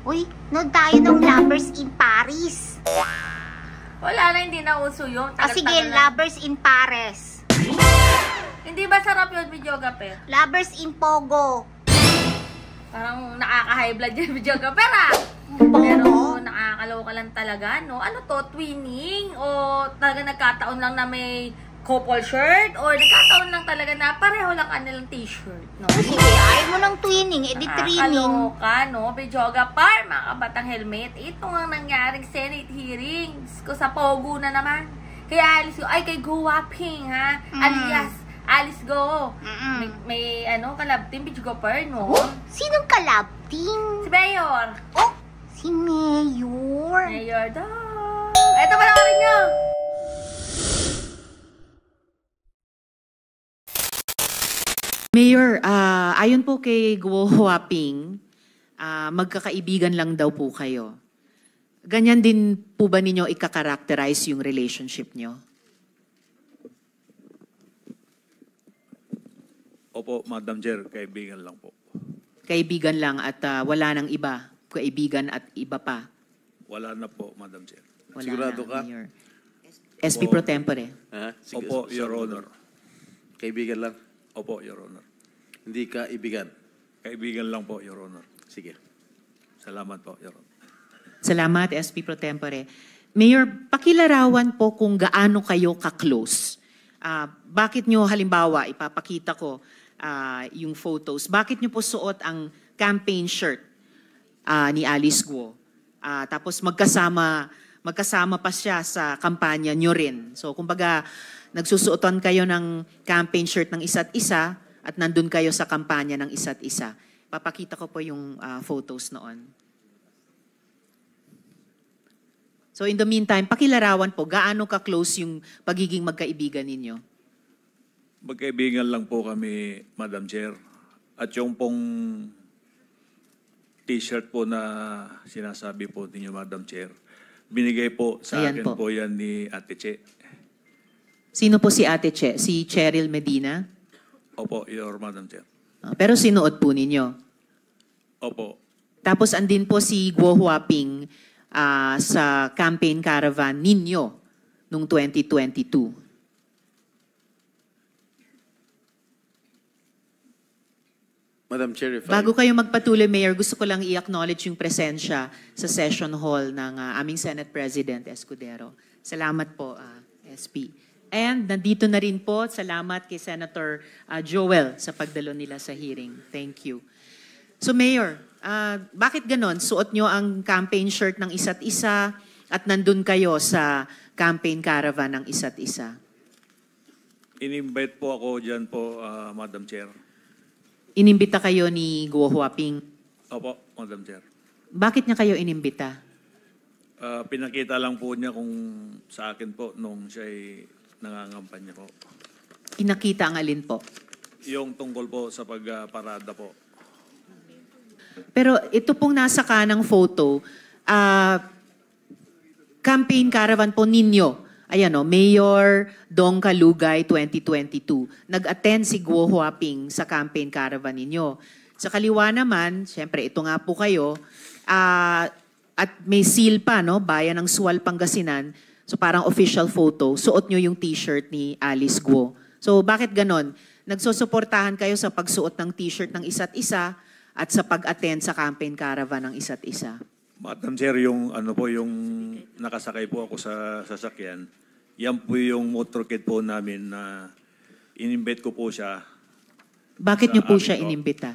Uy, nood tayo ng Lovers in Paris. Wala na, hindi na uso yun. Sige, Lovers in Paris. Hindi ba sarap yun, videographer? Lovers in Pogo. Parang nakaka-high blood yung videographer, Pogo? Pero nakakaloka lang talaga, no? Ano to, twinning? O talaga nagkataon lang na may couple shirt? Or nagkataon lang talaga na pareho lang kanilang t-shirt, no? Sige, ayaw mo ng twinning, edi trimming. Nakakaloka, no? Videographer, mga kabatang helmet. Ito ang nangyaring Senate hearings ko sa Pogo na naman. Kaya Alice Go, ay kay Go Wapping, ha? Alias Alice Go. May kalab team, videographer, no? Oh, sinong kalab team? Si Mayor. Oh, si Mayor. Mayor daw. Ito pa na rin nyo. Mayor, ayon po kay Guo Huaping, magkakaibigan lang daw po kayo. Ganyan din po ba ninyo ika-characterize yung relationship nyo? Opo, Madam Chair, kaibigan lang po. Kaibigan lang at wala nang iba, kaibigan at iba pa. Wala na po, Madam Chair. Wala Sigurado na, ka? Mayor. SP Pro Tempore. Opo, Your Honor. Kaibigan lang? Opo, Your Honor. Hindi ka ibigan? Kaibigan lang po, Your Honor. Sige. Salamat po, Your Honor. Salamat, SP Pro Tempore. Mayor, pakilarawan po kung gaano kayo ka-close. Bakit nyo, halimbawa, ipapakita ko yung photos, bakit nyo po suot ang campaign shirt ni Alice Guo? Tapos magkasama pa siya sa kampanya nyo rin. So, kumbaga, nagsusuotan kayo ng campaign shirt ng isa't isa at nandun kayo sa kampanya ng isa't isa. Papakita ko po yung photos noon. So in the meantime, pakilarawan po, gaano ka-close yung pagiging magkaibigan ninyo? Magkaibigan lang po kami, Madam Chair. At yung pong t-shirt po na sinasabi po ninyo, Madam Chair, binigay po sa Ayan akin po. po yan ni Ate Che. Sino po si Ate Che? Si Cheryl Medina? Opo, Your Madam Chair. Pero sinuot po ninyo. Opo. Tapos andin po si Guo Huaping sa campaign caravan ninyo noong 2022. Madam Chair, if Bago kayo magpatuloy, Mayor, gusto ko lang i-acknowledge yung presensya sa session hall ng aming Senate President Escudero. Salamat po, SP. And nandito na rin po, salamat kay Senator Joel sa pagdalo nila sa hearing. Thank you. So Mayor, bakit ganon? Suot nyo ang campaign shirt ng isa't isa at nandun kayo sa campaign caravan ng isa't isa. In-invite po ako dyan po, Madam Chair. Inimbita kayo ni Guo Huaping. Opo, Madam Chair. Bakit niya kayo inimbita? Pinakita lang po niya kung sa akin po nung siya'y nangangampanya po. Pinakita ang alin po? Yung tungkol po sa pagparada po. Pero ito pong nasa kanang photo, campaign caravan po ninyo. Ayan o, Mayor Dong Kalugay 2022. Nag-attend si Guo Huaping sa campaign caravan ninyo. Sa kaliwa naman, siyempre ito nga po kayo, at may seal pa, no? Bayan ng Sual, Pangasinan. So parang official photo, suot nyo yung t-shirt ni Alice Guo. So bakit ganon? Nagsusuportahan kayo sa pagsuot ng t-shirt ng isa't isa at sa pag-attend sa campaign caravan ng isa't isa. Madam Chair, yung yung nakasakay po ako sa sasakyan, yan po yung motorcade po namin na in-invite ko po siya. Bakit nyo po amin siya po. inimbita?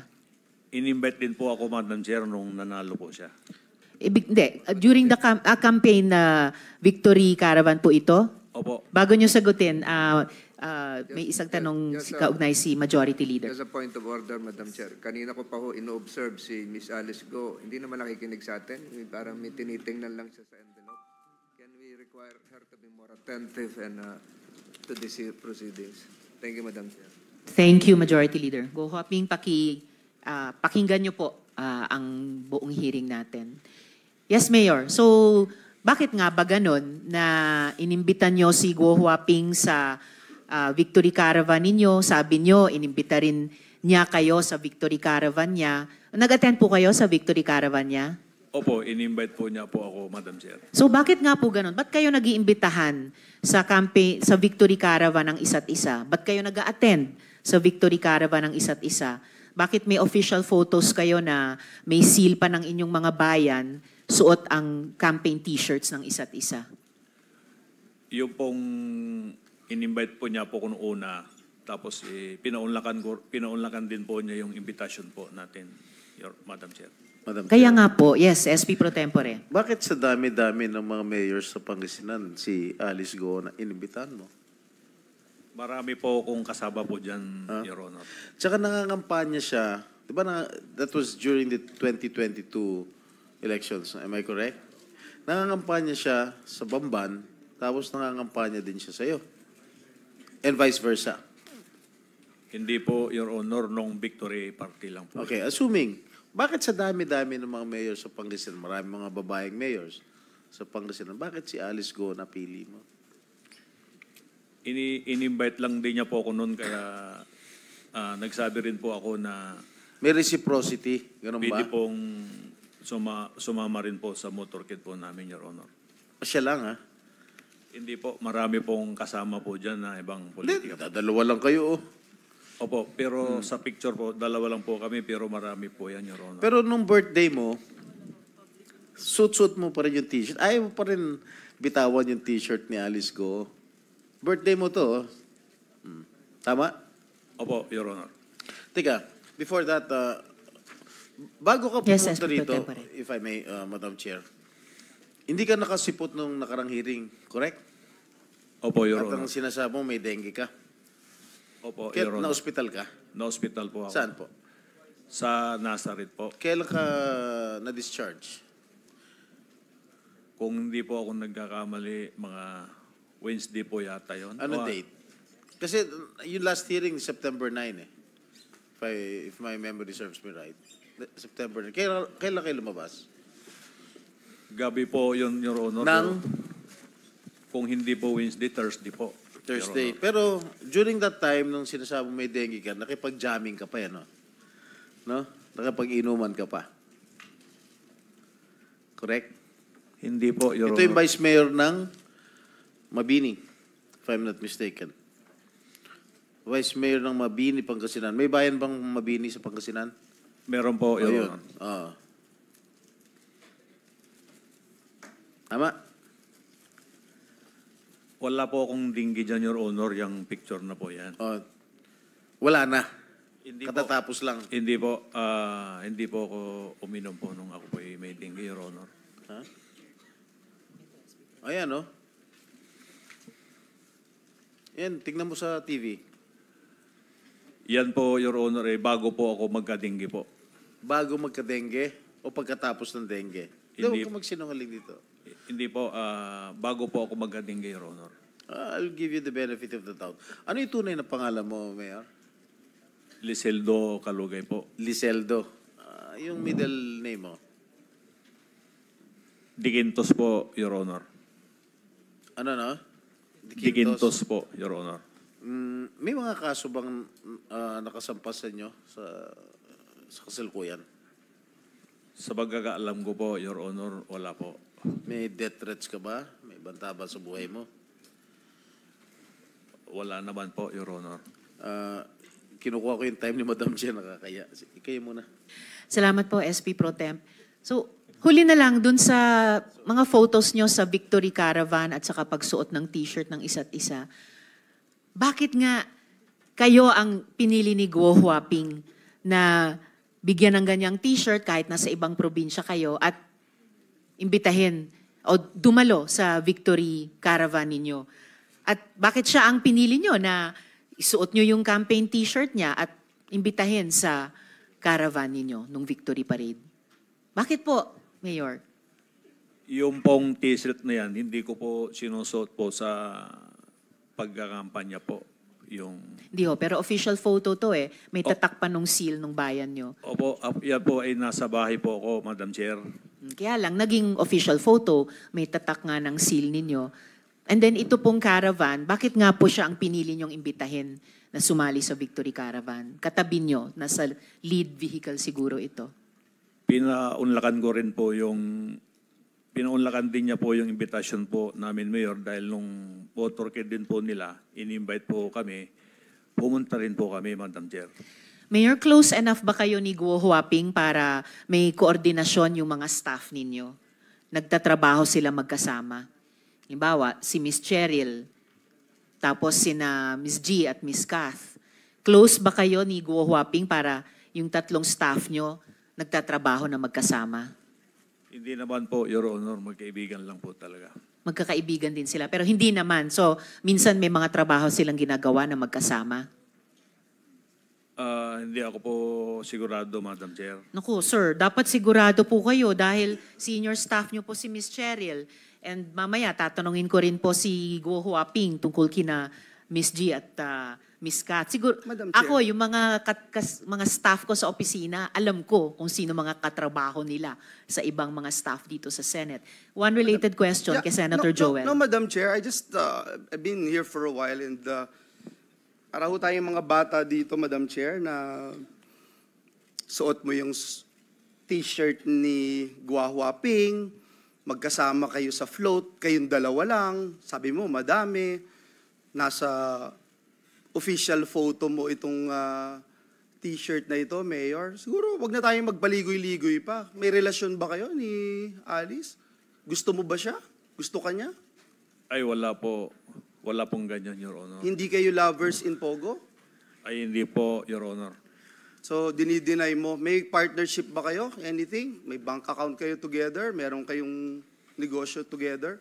In-invite din po ako, Madam Chair, nung nanalo po siya. Hindi, during the campaign na victory caravan po ito? Opo. Bago nyo sagutin, may isang tanong kaugnay si Majority Leader. Just a point of order, Madam Chair. Kanina ko pa ho ino-observe si Miss Alice Go. Hindi naman nakikinig sa atin. Parang may tinitingnan lang siya sa envelope. Can we require her to be more attentive and to these proceedings? Thank you, Madam Chair. Thank you, Majority Leader. Go Hoping, pakinggan nyo po ang buong hearing natin. Yes, Mayor. So, bakit nga ba ganon na inimbitan nyo si Guo Huaping sa Victory Caravan ninyo? Sabi nyo, inimbita rin niya kayo sa Victory Caravan niya. Nag-attend po kayo sa Victory Caravan niya? Opo, in-invite po niya po ako, Madam Chair. So bakit nga po ganun? Ba't kayo nag-iimbitahan sa campaign, sa Victory Caravan ng isa't isa? Ba't kayo nag-a-attend sa Victory Caravan ng isa't isa? Bakit may official photos kayo na may seal pa ng inyong mga bayan, suot ang campaign t-shirts ng isa't isa? Yung pong in-invite po niya po kung una, tapos pinaunlakan din po niya yung invitation po natin, Madam Chair. Madam Kaya Chair, nga po, yes, SP Pro Tempore. bakit sa dami-dami ng mga mayors sa Pangasinan, si Alice Go na inimbitahan mo? Marami po kung kasama po dyan, Your Honor. Tsaka nangangampanya siya, di ba that was during the 2022 elections, am I correct? Nangangampanya siya sa Bamban, tapos nangangampanya din siya sa'yo. And vice versa. Hindi po, Your Honor, nung Victory Party lang po. Okay, assuming, bakit sa dami-dami ng mga mayors sa Pangasinan, marami mga babaeng mayors sa Pangasinan, bakit si Alice Go napili mo? In-invite lang din niya po ako noon, kaya nagsabi rin po ako na May reciprocity, ganun ba? pwede pong sumama rin po sa motorcade po namin, Your Honor. Siya lang, ha? Hindi po, marami pong kasama po dyan na ibang Hindi, politika. dalawa lang kayo, oh. Opo, pero sa picture po, dalawa lang po kami, pero marami po yan, Your Honor. Pero nung birthday mo, suit-suit mo pa rin yung t-shirt. Ayaw mo pa rin bitawan yung t-shirt ni Alice Go. Birthday mo to, oh. Tama? Opo, Your Honor. Teka, before that, bago ka Yes, pumunta SP Pro rito, Tempore. if I may, Madam Chair, hindi ka nakasipot nung nakarang hearing, correct? Opo, Your At Honor. ang sinasabi mo, may dengue ka. Opo, Kaya Your Honor. na-hospital ka? Na-hospital po ako. Saan po? Sa Nazareth po. Kailan ka na-discharge? Kung hindi po ako nagkakamali, mga Wednesday po yata yun. Ano date? Kasi yung last hearing, September 9 eh. If my memory serves me right. September 9. Kailan kayo lumabas? Gabi po yun, Your Honor. Nang? Kung hindi po Wednesday, Thursday po. Thursday. Your Honor. Pero during that time, nung sinasabi mo may dengue ka, nakipag-jamming ka pa yan, no? No? Nakipag-inuman ka pa. Correct? Hindi po, Your Ito yung Honor. vice mayor ng Mabini, if I'm not mistaken. Vice mayor ng Mabini, Pangasinan. May bayan bang Mabini sa Pangasinan? Meron po, Your Ayun. Honor. Oo. Tama? Wala po akong dinggi dyan, Your Honor, yung picture na po yan. Oh. Wala na. Hindi Katatapos lang. Hindi po ako uminom po nung ako po may dengue, Your Honor. Ha? Ayan, no? Yan, tignan mo sa TV. Yan po, Your Honor, bago po ako magka-dengue po. Bago magka-dengue o pagkatapos ng dengue? Hindi, Hindi. huwag ka magsinungaling dito. Hindi po, bago po ako magka-dengue, Your Honor. I'll give you the benefit of the doubt. Ano yung tunay na pangalan mo, Mayor? Liseldo Calugay po. Liseldo. Yung middle name mo? Digintos po, Your Honor. Ano, no? Digintos po, Your Honor. May mga kaso bang nakasampas sa inyo sa kasalukuyan? Sa pagkakaalam ko po, Your Honor, wala po. May death threats ka ba? May banta ba sa buhay mo? Wala naman po, Your Honor. Kinukuha ko yung time ni Madam Chair, nakakaya. Kayo muna. Salamat po, SP Pro Temp. So, huli na lang dun sa mga photos nyo sa Victory Caravan at saka pagsuot ng t-shirt ng isa't isa. Bakit nga kayo ang pinili ni Guo Huaping na bigyan ng ganyang t-shirt kahit nasa ibang probinsya kayo at imbitahin o dumalo sa Victory Caravan ninyo? At bakit siya ang pinili nyo na isuot nyo yung campaign t-shirt niya at imbitahin sa caravan ninyo nung Victory Parade? Bakit po, Mayor? Yung pong t-shirt na yan, hindi ko po sinusuot po sa pagkakampanya po. Hindi ho, pero official photo to eh. May tatak pa nung seal nung bayan nyo. Opo, yan po ay nasa bahay po ako, Madam Chair. Kaya lang, naging official photo, may tatak nga ng seal ninyo. And then ito pong caravan, bakit nga po siya ang pinili nyong imbitahin na sumali sa Victory Caravan? Katabi nyo, nasa lead vehicle siguro ito. Pinaunlakan ko rin po pinaunlakan din niya po yung invitation po namin, Mayor, dahil nung motorcade din po nila, in-invite po kami, pumunta rin po kami, Madam Chair. Mayor, close enough ba kayo ni Guo Huaping para may koordinasyon yung mga staff ninyo? Nagtatrabaho sila magkasama. Halimbawa, si Miss Cheryl, tapos sina Miss G at Miss Kath. Close ba kayo ni Guo Huaping para yung tatlong staff nyo nagtatrabaho na magkasama? Hindi naman po, Your Honor, magkaibigan lang po talaga. Magkakaibigan din sila, pero hindi naman. So, minsan may mga trabaho silang ginagawa na magkasama. Hindi ako po sigurado, Madam Chair. Naku, sir, dapat sigurado po kayo dahil senior staff nyo po si Miss Cheryl. And mamaya, tatanungin ko rin po si Guo Huaping tungkol kina Miss G at Miss Kat. Siguro, Madam Chair. ako, yung mga staff ko sa opisina, alam ko kung sino mga katrabaho nila sa ibang mga staff dito sa Senate. One related question Yeah, kay Senator Joel. No, Madam Chair, I just, I've been here for a while and para ho tayong mga bata dito, Madam Chair, na suot mo yung t-shirt ni Guo Huaping, magkasama kayo sa float, kayong dalawa lang, sabi mo, madami, nasa official photo mo itong t-shirt na ito, Mayor. Siguro, wag na tayong magpaligoy-ligoy pa. May relasyon ba kayo ni Alice? Gusto mo ba siya? Gusto ka niya? Ay, wala po. Wala pong ganyan, Your Honor. Hindi kayo lovers in Pogo? Ay, hindi po, Your Honor. So, dinideny mo. May partnership ba kayo? Anything? May bank account kayo together? Meron kayong negosyo together?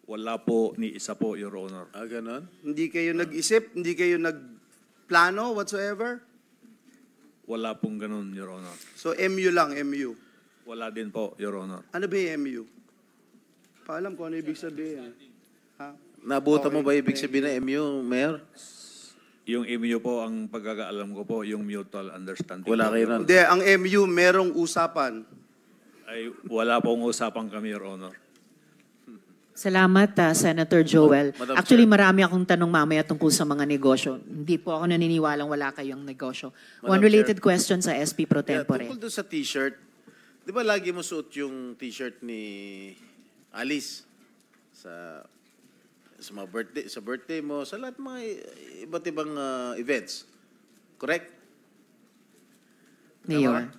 Wala po ni isa po, Your Honor. Ganon? Hindi kayo nag-isip? Hindi kayo nagplano whatsoever? Wala pong ganun, Your Honor. So, MU lang, MU. Wala din po, Your Honor. Ano ba yung MU? Paalam ko ano ibig sabihin. Ha? Nabuta mo Okay. ba ibig sabihin ng MU, Mayor? Yung MU po, ang pagkakaalam ko po, yung mutual understanding. Wala po, kayo Your nun. Honor. Hindi, ang MU merong usapan. Ay, wala pong usapan kami, Your Honor. Salamat, Senator Joel. Madam Actually, Chair. marami akong tanong mamaya tungkol sa mga negosyo. Hindi po ako naniniwalang wala kayong negosyo. One Madam related question sa SP Pro Tempore. Tungkol doon sa t-shirt, di ba lagi mo suot yung t-shirt ni Alice sa birthday mo, sa lahat mga iba't ibang events. Correct? Mayor.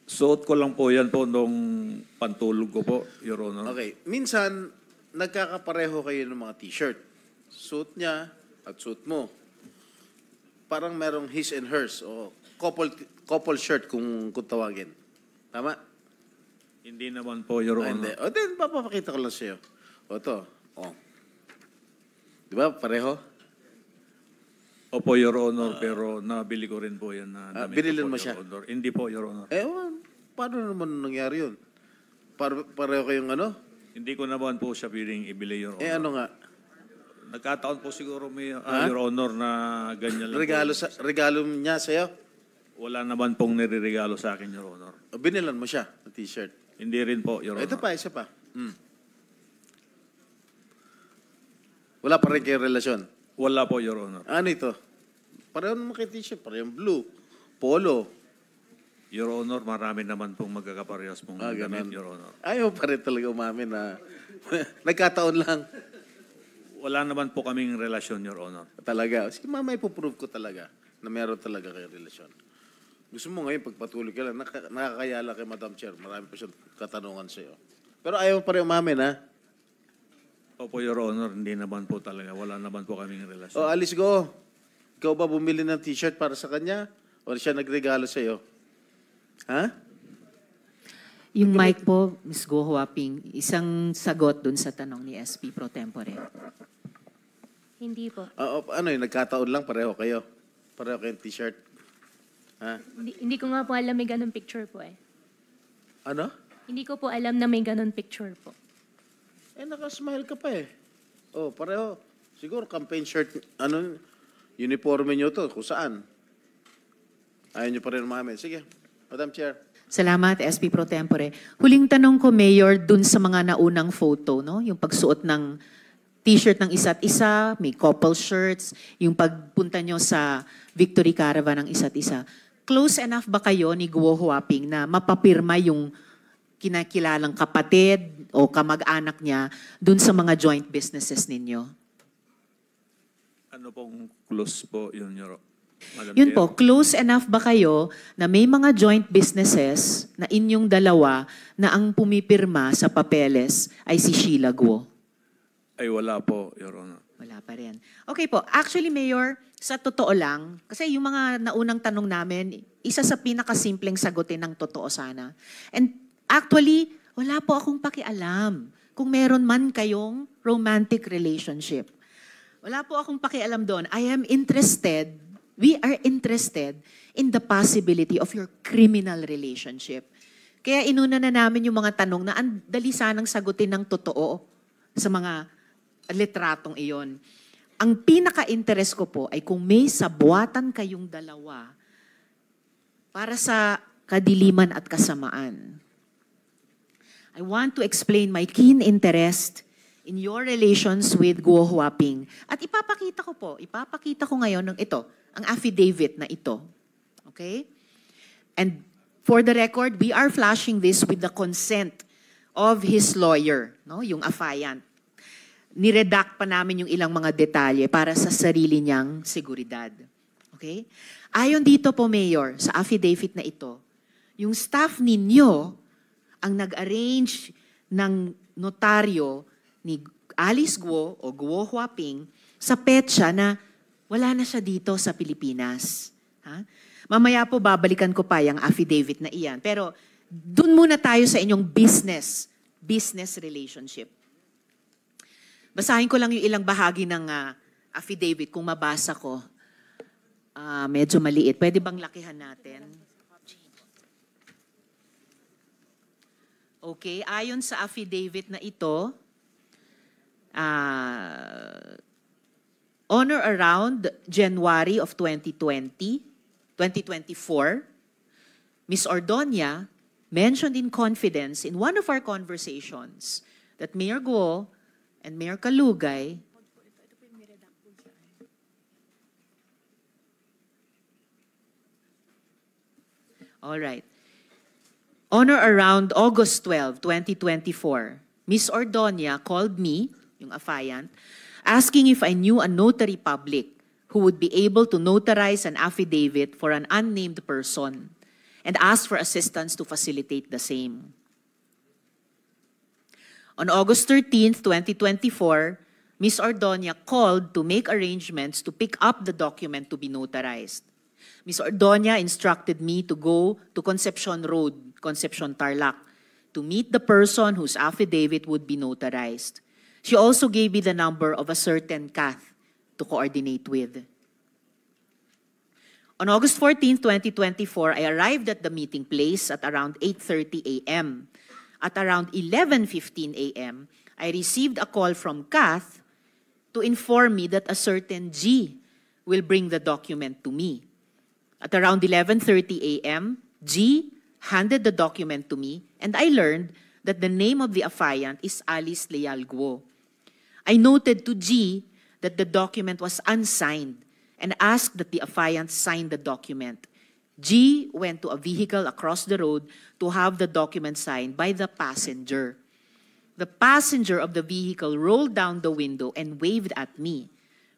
Suot ko lang po yan po nung pantulog ko po, Your Honor. Okay. Minsan, nagkakapareho kayo ng mga t-shirt. Suit niya at suit mo. Parang merong his and hers o couple shirt kung tawagin. Tama? Hindi naman po, Your Hindi. Honor. O, then, papapakita ko lang sa'yo. O, ito. O. Di ba? Pareho? Opo, Your Honor, pero nabili ko rin po yan na damit binilin ko po, mo Your siya? Honor. Hindi po, Your Honor. Paano naman nangyari yun? Pareho kayong ano? Hindi ko naman po siya piling ibili, Your Honor. Ano nga? Nagkataon po siguro, Your Honor, na ganyan lang Regalo niya sa'yo? Wala naman pong nireregalo sa akin, Your Honor. O, binilan mo siya ng t-shirt? Hindi rin po, Your Honor. Ito pa, isa pa. Wala pa rin kayong relasyon? Wala po, Your Honor. Ano ito? Pareho naman kayo t-shirt. Pareho blue. Polo. Your Honor, marami naman pong magkakaparehas mong damit, Ganun. Your Honor. Ayaw pa rin talaga umamin na nagkataon lang. Wala naman po kaming relasyon, Your Honor. Talaga. Sige, mama, ipoprove ko talaga na meron talaga kayong relasyon. Gusto mo ngayon, pagpatuloy ka lang, nakakayala kay Madam Chair. Marami pa siyang katanungan sa'yo. Pero ayaw pa rin umamin, ha? Opo, Your Honor, hindi naman po talaga. Wala naman po kaming relasyon. O, Alice Go. Ikaw ba bumili ng t-shirt para sa kanya? O siya nagregalo sa'yo? Ha? Yung mic po, Ms. Guo Huaping, isang sagot dun sa tanong ni SP Pro Tempore. Hindi po. Ano yun, nagkataon lang, pareho kayo. Pareho kayong t-shirt. Ha? Hindi ko nga po alam may ganun picture po eh. Ano? Hindi ko po alam na may ganun picture po. Nakasmile ka pa eh. Oh, pareho. Siguro campaign shirt, uniforme nyo to, kung saan. Ayaw nyo pa rin umamin. Sige, Madam Chair. Salamat, SP Pro Tempore. Huling tanong ko, Mayor, dun sa mga naunang photo, no? Yung pagsuot ng t-shirt ng isa't isa, may couple shirts, yung pagpunta nyo sa Victory Caravan ng isa't isa. close enough ba kayo ni Guo Huaping na mapapirma yung kinakilalang kapatid o kamag-anak niya dun sa mga joint businesses ninyo? Ano pong close po yun, Madam Yun Chair? po, close enough ba kayo na may mga joint businesses na inyong dalawa na ang pumipirma sa papeles ay si Sheila Guo? Ay wala po, Your Honor. Wala pa rin. Okay po. Actually, Mayor, sa totoo lang, kasi yung mga naunang tanong namin, isa sa pinakasimpleng sagutin ng totoo sana. And actually, wala po akong pakialam kung meron man kayong romantic relationship. Wala po akong pakialam doon. I am interested, we are interested in the possibility of your criminal relationship. Kaya inuna na namin yung mga tanong na ang dali sanang sagutin ng totoo sa mga litratong iyon. Ang pinaka-interest ko po ay kung may sabuatan kayong dalawa para sa kadiliman at kasamaan. I want to explain my keen interest in your relations with Guo Huaping. At ipapakita ko ngayon ng ito, ang affidavit na ito. Okay? And for the record, we are flashing this with the consent of his lawyer, no? Yung affiant. Niredact pa namin yung ilang mga detalye para sa sarili niyang seguridad. Okay? Ayon dito po, Mayor, sa affidavit na ito, yung staff ninyo ang nag-arrange ng notaryo ni Alice Guo o Guo Huaping sa petsa na wala na siya dito sa Pilipinas. Ha? Mamaya po babalikan ko pa yung affidavit na iyan. Pero dun muna tayo sa inyong business relationship. Basahin ko lang yung ilang bahagi ng affidavit kung mabasa ko. Medyo maliit. Pwede bang lakihan natin? Okay, ayon sa affidavit na ito, on or around January of 2024, Ms. Ordonia mentioned in confidence in one of our conversations that Mayor Guo and Mayor Kalugay all right. On or around August 12, 2024, Ms. Ordonia called me, yung affiant, asking if I knew a notary public who would be able to notarize an affidavit for an unnamed person and asked for assistance to facilitate the same. On August 13, 2024, Ms. Ordonia called to make arrangements to pick up the document to be notarized. Ms. Ordonia instructed me to go to Concepcion Road, Concepcion Tarlac, to meet the person whose affidavit would be notarized. She also gave me the number of a certain Kath to coordinate with. On August 14, 2024, I arrived at the meeting place at around 8:30 a.m. At around 11:15 a.m., I received a call from Kath to inform me that a certain G will bring the document to me. At around 11:30 a.m., G handed the document to me, and I learned that the name of the affiant is Alice Leal Guo. I noted to G that the document was unsigned and asked that the affiant sign the document. G went to a vehicle across the road to have the document signed by the passenger. The passenger of the vehicle rolled down the window and waved at me.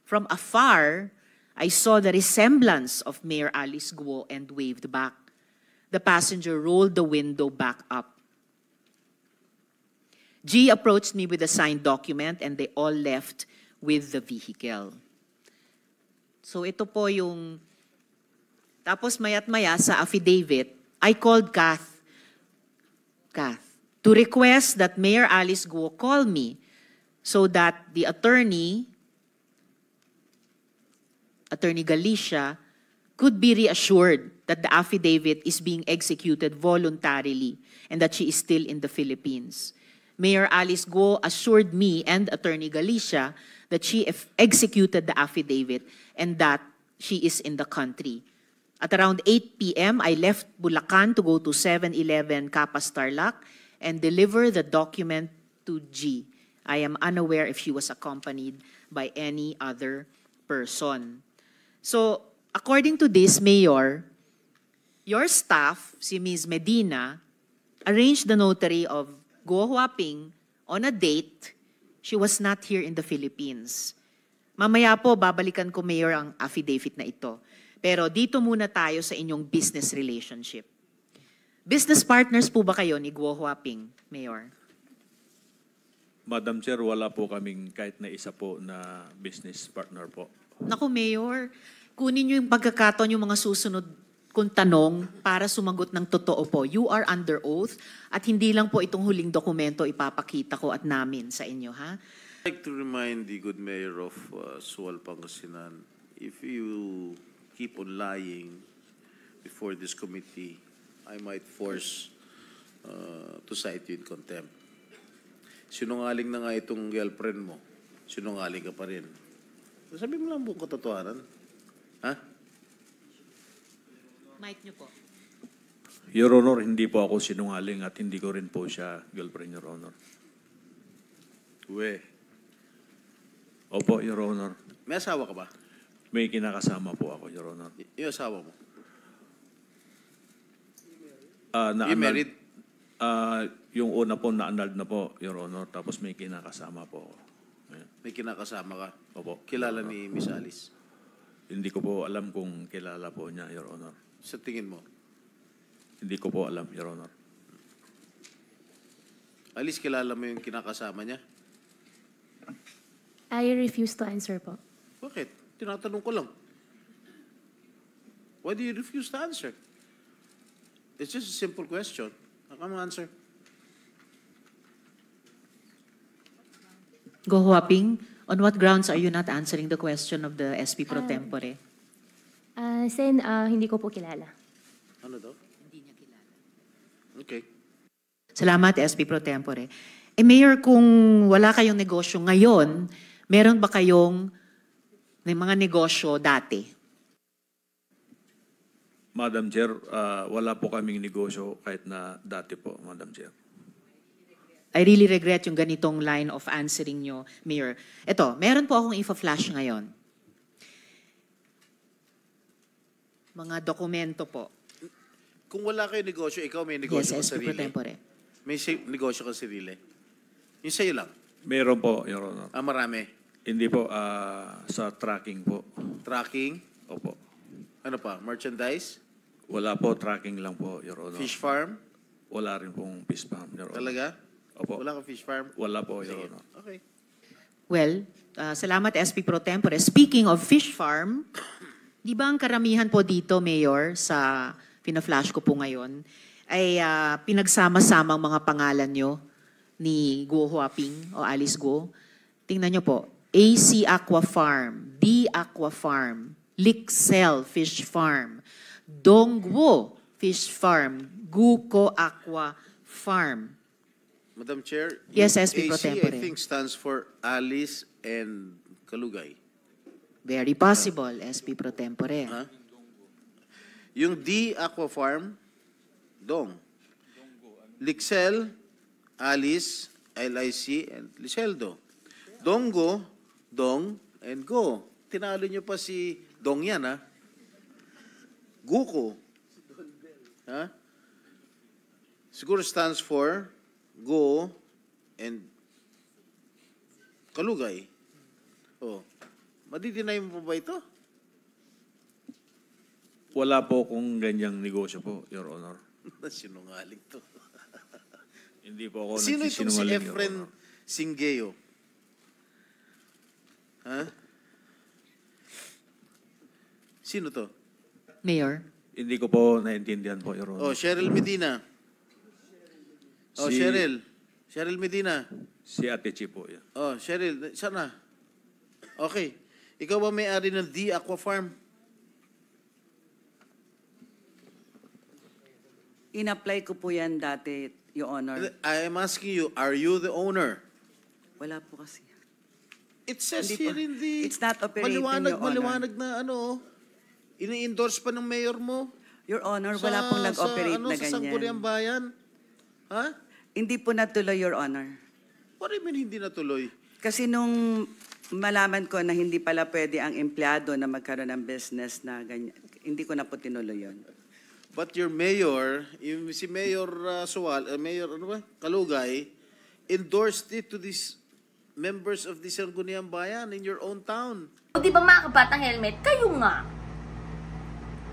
From afar, I saw the resemblance of Mayor Alice Guo and waved back. The passenger rolled the window back up. G approached me with a signed document and they all left with the vehicle. So ito po yung, tapos mayat-maya sa affidavit, I called Kath to request that Mayor Alice Guo call me so that the Attorney Galicia, could be reassured that the affidavit is being executed voluntarily and that she is still in the Philippines. Mayor Alice Guo assured me and Attorney Galicia that she executed the affidavit and that she is in the country. At around 8 p.m., I left Bulacan to go to 7-Eleven Capas Tarlac and deliver the document to G. I am unaware if she was accompanied by any other person. So, according to this, Mayor, your staff, si Ms. Medina, arranged the notary of Guo Huaping on a date. She was not here in the Philippines. Mamaya po, babalikan ko, Mayor, ang affidavit na ito. Pero dito muna tayo sa inyong business relationship. Business partners po ba kayo ni Guo Huaping, Mayor? Madam Chair, wala po kaming kahit na isa po na business partner po. Naku, Mayor, kunin niyo yung pagkakataon yung mga susunod kong tanong para sumagot ng totoo po. You are under oath at hindi lang po itong huling dokumento ipapakita ko at namin sa inyo, ha? I'd like to remind the good mayor of Sual, Pangasinan, if you keep on lying before this committee, I might force to cite you in contempt. Sinungaling na nga itong girlfriend mo. Sinungaling ka pa rin. Sabi mo lang buong katotohanan. Ha? Mic niyo po. Your Honor, hindi po ako sinungaling at hindi ko rin po siya girlfriend, Your Honor. Opo, Your Honor. May asawa ka ba? May kinakasama po ako, Your Honor. Yung asawa mo? Na You married? Yung una po na-annulled na po, Your Honor. Tapos may kinakasama po ako. Ayan. May kinakasama ka? Opo. Kilala ni Miss Alice? Hindi ko po alam kung kilala po niya, Your Honor. Sa tingin mo? Hindi ko po alam, Your Honor. Alice, kilala mo yung kinakasama niya? I refuse to answer po. Bakit? Tinatanong ko lang. Why do you refuse to answer? It's just a simple question. Come answer. Guo Huaping, on what grounds are you not answering the question of the SP Pro Tempore? Sen, hindi ko po kilala. Ano daw? Hindi niya kilala. Okay. Salamat, SP Pro Tempore. Mayor, kung wala kayong negosyo ngayon, meron ba kayong may mga negosyo dati? Madam Chair, wala po kaming negosyo kahit na dati po, Madam Chair. I really regret yung ganitong line of answering nyo, Mayor. Ito, meron po akong info-flash ngayon. Mga dokumento po. Kung wala kayo negosyo, ikaw may negosyo Yes, ka SP Pro sarili? Tempore. May negosyo ka sarili? Yung sa'yo lang? Meron po, Your Honor. Marami? Hindi po, sa tracking po. Tracking? Opo. Ano pa? Merchandise? Wala po, tracking lang po, Your Honor. Fish farm? Wala rin pong fish farm, Your Honor. Talaga? Opo. Wala kang fish farm? Wala po, Your Sige. Honor. Okay. Well, salamat SP Pro Tempore. Speaking of fish farm, di ba ang karamihan po dito, Mayor, sa pina-flash ko po ngayon, ay pinagsama-sama ang mga pangalan nyo ni Guo Huaping o Alice Guo. Tingnan nyo po, AC Aqua Farm, D Aqua Farm, Lixel Fish Farm, Dongguo Fish Farm, Guko Aqua Farm. Madam Chair, Yes, yung SP Pro AC, Tempore. I think stands for Alice and Kalugay. Very possible, SP Pro Tempore. Ha? Yung D Aqua Farm, Dong. Lixel, Alice, LIC, and Liceldo. Donggo, Dong, and Go. Tinalo nyo pa si Dong yan, ha? Guko. Ha? Siguro stands for Go and Kalugay. Oh. Madidinay mo pa ba ito? Wala po kung ganyang negosyo po, Your Honor. Sinungaling to. Hindi po ako Sino itong si nagsisinungaling, Your Efren Honor. Singeo? Ha? Sino to? Mayor? Hindi ko po naintindihan po, Your Oh, Honor. Cheryl Medina. Oh, Si- Cheryl. Cheryl Medina. Si Ate Chi po yan. Oh, Cheryl, sana. Okay. Ikaw ba may-ari ng D Aqua Farm? In-apply ko po yan dati, Your Honor. I am asking you, are you the owner? Wala po kasi. It says Hindi here po. in the... It's not operating, maliwanag, Your Honor. maliwanag na ano, ini-endorse pa ng mayor mo. Your Honor, wala pong nag-operate na Sa ganyan. Sangguniang Bayan. Ha? Hindi po natuloy, Your Honor. What do you mean hindi natuloy? Kasi nung malaman ko na hindi pala pwede ang empleyado na magkaroon ng business na ganyan, hindi ko na po tinuloy yun. But your mayor, si Mayor Mayor Kalugay, endorsed it to these members of the Sangguniang Bayan in your own town. O di ba mga kabatang helmet, kayo nga.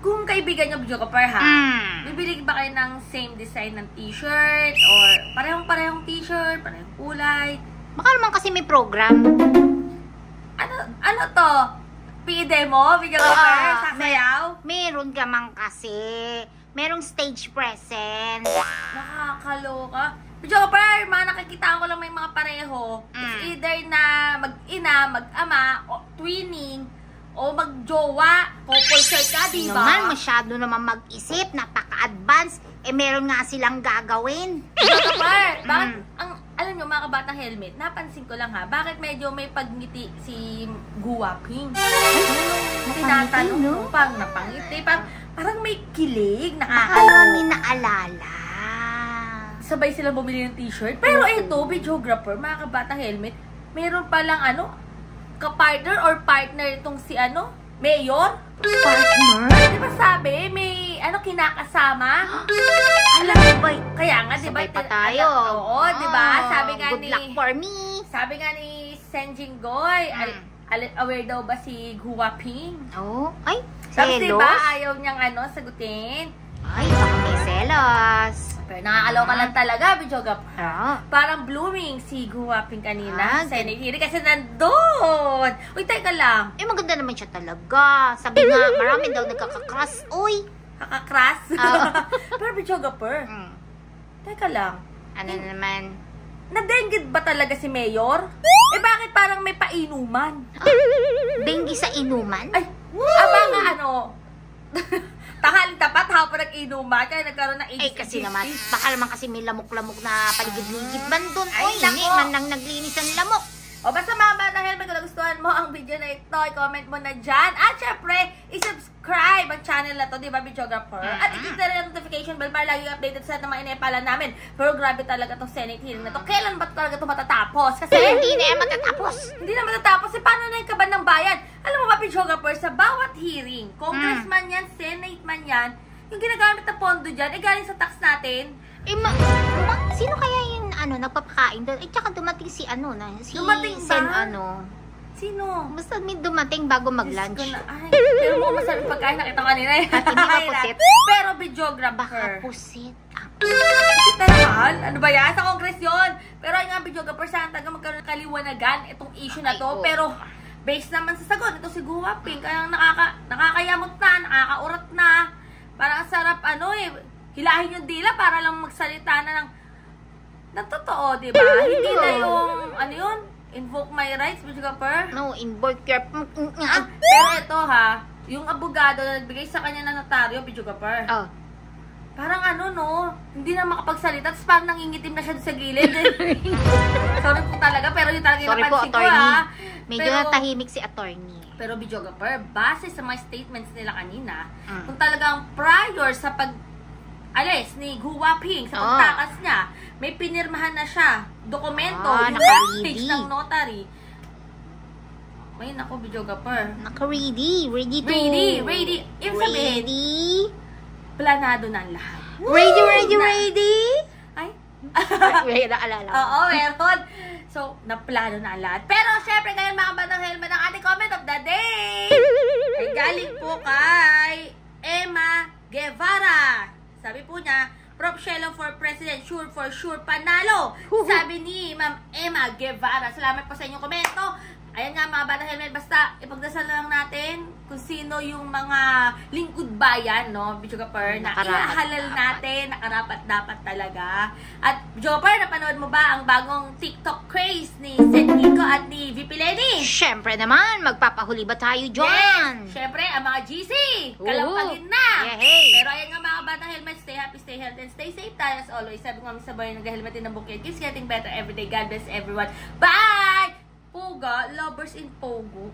Kung kaibigan nyo, video kapar ha, bibili ba kayo ng same design ng t-shirt? Or parehong-parehong t-shirt, parehong kulay? Baka naman kasi may program. Ano to? PIDE mo, video kapar, sasayaw? Meron ka man kasi. Merong stage presence. Nakakaloka. Video kapar, mga nakikita ko lang may mga pareho. It's either na mag-ina, mag-ama, o twinning, o mag-jowa, couple shirt ka, diba? Naman, masyado naman mag-isip, napaka-advance. Meron nga silang gagawin. Kapar, bakit, alam nyo mga kabatang helmet, napansin ko lang ha, bakit medyo may pagngiti si Guwaping? Tinatanong mo, pang napangiti, parang may kilig, Marami naalala. Sabay sila bumili ng t-shirt. Pero ito, videographer, mga kabatang helmet, meron palang kapartner or partner itong si Mayor? Partner? Di ba sabi, may kinakasama? Alam mo ba? Kaya nga, di ba? Sabay pa tayo. Oo, di ba? Sabi nga Good luck for me. Sabi nga ni Sen Jinggoy, aware daw ba si Guwaping? Oh, ay, Tapos selos. di ba ayaw niyang sagutin? Ay, baka may selos. Pero nakakaloka lang talaga, videographer. Ah. Parang blooming si Guwaping kanina. Ah, Senate hearing kasi nandun. Uy, teka lang. Maganda naman siya talaga. Sabi nga, marami daw nagkakakrush. Uy. Kakakras? Pero videographer, teka lang. Ano naman? Nadenggit ba talaga si Mayor? Bakit parang may painuman? Dengue sa inuman? Ay, nga tangaling tapat ha, parang inuman, kaya nagkaroon ng AIDS. Kasi naman, baka naman kasi may lamok-lamok na paligid-ligid man doon. Ay, Uy, hindi nako. man nang naglinis ang lamok. O basta mga bata helmet, kung nagustuhan mo ang video na ito, i-comment mo na dyan. At syempre, i-subscribe ang channel na to, di ba, videographer? At i-click na rin ang notification bell para lagi updated sa mga inepala namin. Pero grabe talaga itong Senate hearing na to. Kailan ba talaga ito matatapos? Kasi Hindi na yan matatapos. Hindi na matatapos. Paano na yung kaban ng bayan? Alam mo ba, videographer, sa bawat hearing, congressman yan, senate man yan, yung ginagamit na pondo dyan, galing sa tax natin. Sino kaya yung nagpapakain doon? Tsaka dumating si si Dumating ba? Sen Sino? Basta may dumating bago mag-lunch. Pero mo masarap pagkain, nakita ko kanina. At hindi ba pusit? Pero videographer. Baka pusit. Pusit na naman? Ano ba yan? Sa Congress yun. Pero yung nga videographer, saan taga magkaroon ng kaliwanagan itong issue na to. Pero based naman sa sagot, ito si Guwaping. Kaya nakakayamot na, nakakaurat na. Parang sarap hilahin yung dila para lang magsalita na ng totoo, di ba? Hindi na yung, invoke my rights, videographer. No, invoke your... Pero ito yung abogado na nagbigay sa kanya ng notaryo, videographer. Parang hindi na makapagsalita, tapos parang nangingitim na siya sa gilid. Sorry po talaga, pero yun talaga yung napansin ko Medyo natahimik si attorney. Pero videographer, base sa mga statements nila kanina, kung talagang prior sa alis ni Guwaping sa pagtakas niya, may pinirmahan na siya, dokumento, yung last page ng notary. May nako, videographer. Naka-ready. Ready. Ibig sabihin, planado na ang lahat. Ready? Ay? May naalala. Oo, meron. So, naplano na ang lahat. Pero, syempre, ngayon mga batang helmet, ang ating comment of the day ay galing po kay Emma Guevara. Sabi po niya, Prof. Shelo for President, for sure panalo. Sabi ni Ma'am Emma Guevara. Salamat po sa inyong komento. Ayan nga mga batang helmet, basta ipagdasal lang natin kung sino yung mga lingkod bayan, no? Videographer, na ihahalal natin, nakarapat dapat talaga. At videographer, napanood mo ba ang bagong TikTok craze ni Sen Nico at ni VP Lenny? Syempre naman, magpapahuli ba tayo dyan? Yes! Syempre, ang mga GC, kalampagin na! Yehey! Pero ayan nga mga batang helmet, stay happy, stay healthy, and stay safe tayo as always. Sabi ko kami sabay, nag-helmet din ng bukid. Keeps getting better every day. God bless everyone. Bye! Poga, lovers in Pogo.